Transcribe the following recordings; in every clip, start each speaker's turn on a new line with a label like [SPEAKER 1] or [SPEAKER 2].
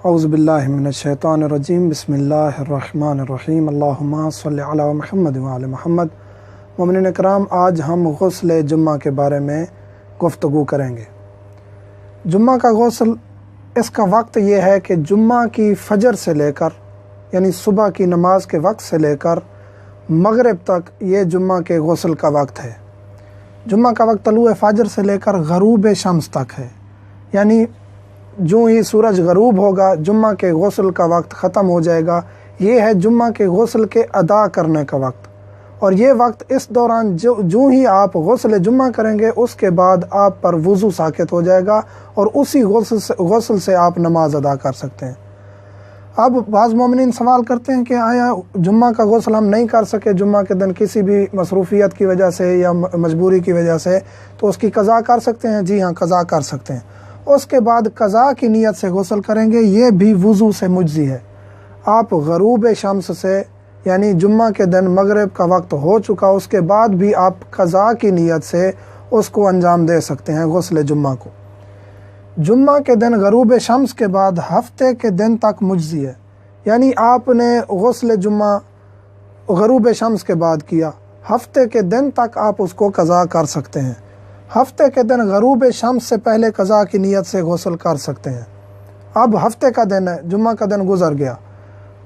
[SPEAKER 1] اعوذ باللہ من الشیطان الرجیم بسم اللہ الرحمن الرحیم اللہم صلی علی محمد وعلی محمد۔ مومنین اکرام، آج ہم غسل جمعہ کے بارے میں گفتگو کریں گے۔ جمعہ کا غسل، اس کا وقت یہ ہے کہ جمعہ کی فجر سے لے کر یعنی صبح کی نماز کے وقت سے لے کر مغرب تک یہ جمعہ کے غسل کا وقت ہے۔ جمعہ کا وقت طلوع فجر سے لے کر غروب شمس تک ہے، یعنی جو ہی سورج غروب ہوگا جمعہ کے غسل کا وقت ختم ہو جائے گا۔ یہ ہے جمعہ کے غسل کے ادا کرنے کا وقت، اور یہ وقت اس دوران جو ہی آپ غسل جمعہ کریں گے اس کے بعد آپ پر وضو ساقط ہو جائے گا اور اسی غسل سے آپ نماز ادا کر سکتے ہیں۔ اب بعض مومنین سوال کرتے ہیں کہ آیا جمعہ کا غسل ہم نہیں کر سکے جمعہ کے دن کسی بھی مصروفیت کی وجہ سے یا مجبوری کی وجہ سے، تو اس کی قضا کر سکتے ہیں؟ جی ہاں، قضا کر سکتے ہیں۔ اس کے بعد قضا کی نیت سے غسل کریں گے، یہ بھی وضو سے مجزی ہے۔ آپ غروب شمس سے یعنی جمعہ کے دن مغرب کا وقت ہو چکا، اس کے بعد بھی آپ قضا کی نیت سے اس کو انجام دے سکتے ہیں غسل جمعہ کو۔ جمعہ کے دن غروب شمس کے بعد ہفتے کے دن تک مجزی ہے، یعنی آپ نے غسل جمعہ غروب شمس کے بعد کیا، ہفتے کے دن تک آپ اس کو قضا کر سکتے ہیں۔ ہفتے کے دن غروب شمس سے پہلے قضا کی نیت سے غسل کر سکتے ہیں۔ اب ہفتے کا دن ہے، جمعہ کا دن گزر گیا،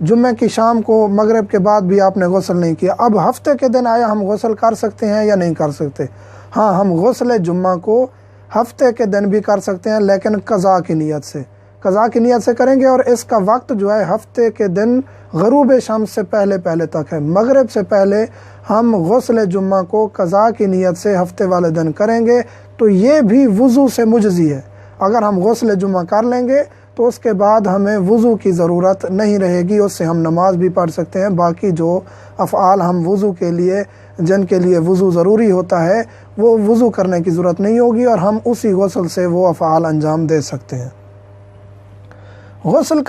[SPEAKER 1] جمعہ کی شام کو مغرب کے بعد بھی آپ نے غسل نہیں کیا، اب ہفتے کے دن آیا ہم غسل کر سکتے ہیں یا نہیں کر سکتے؟ ہاں، ہم غسل جمعہ کو ہفتے کے دن بھی کر سکتے ہیں، لیکن قضا کی نیت سے کریں گے، اور اس کا وقت جو ہے ہفتے کے دن غروب شمس سے پہلے تک ہے۔ مغرب سے پہلے ہم غسل جمعہ کو قضا کی نیت سے ہفتے والے دن کریں گے، تو یہ بھی وضو سے مجزی ہے۔ اگر ہم غسل جمعہ کر لیں گے تو اس کے بعد ہمیں وضو کی ضرورت نہیں رہے گی، اس سے ہم نماز بھی پڑھ سکتے ہیں۔ باقی جو افعال ہم وضو کے لیے جن کے لیے وضو ضروری ہوتا ہے وہ وضو کرنے کی ضرورت نہیں ہوگی، اور ہم اسی غسل سے وہ افعال انجام دے سکتے ہیں۔ غسل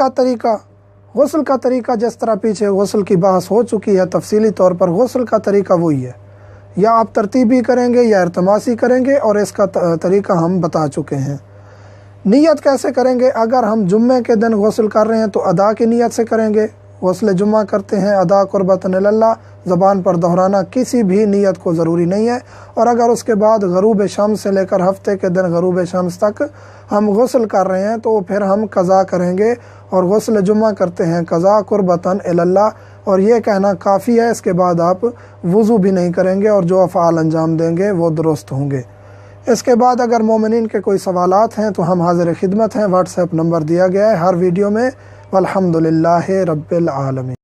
[SPEAKER 1] کا طریقہ جس طرح پیچھے غسل کی بحث ہو چکی ہے تفصیلی طور پر، غسل کا طریقہ وہی ہے، یا آپ ترتیبی کریں گے یا ارتماسی کریں گے، اور اس کا طریقہ ہم بتا چکے ہیں۔ نیت کیسے کریں گے؟ اگر ہم جمعے کے دن غسل کر رہے ہیں تو ادا کی نیت سے کریں گے۔ غسل جمعہ کرتے ہیں ادا قربتاً اللہ، زبان پر دہرانا کسی بھی نیت کو ضروری نہیں ہے۔ اور اگر اس کے بعد غروب شمس سے لے کر ہفتے کے دن غروب شمس تک ہم غسل کر رہے ہیں تو پھر ہم قضا کریں گے، اور غسل جمعہ کرتے ہیں قضا قربتاً اللہ، اور یہ کہنا کافی ہے۔ اس کے بعد آپ وضو بھی نہیں کریں گے اور جو افعال انجام دیں گے وہ درست ہوں گے۔ اس کے بعد اگر مومنین کے کوئی سوالات ہیں تو ہم حاضر خدمت ہیں، واٹس ایپ نمبر دیا گیا ہے ہر ویڈیو میں۔ والحمدللہ رب العالمین۔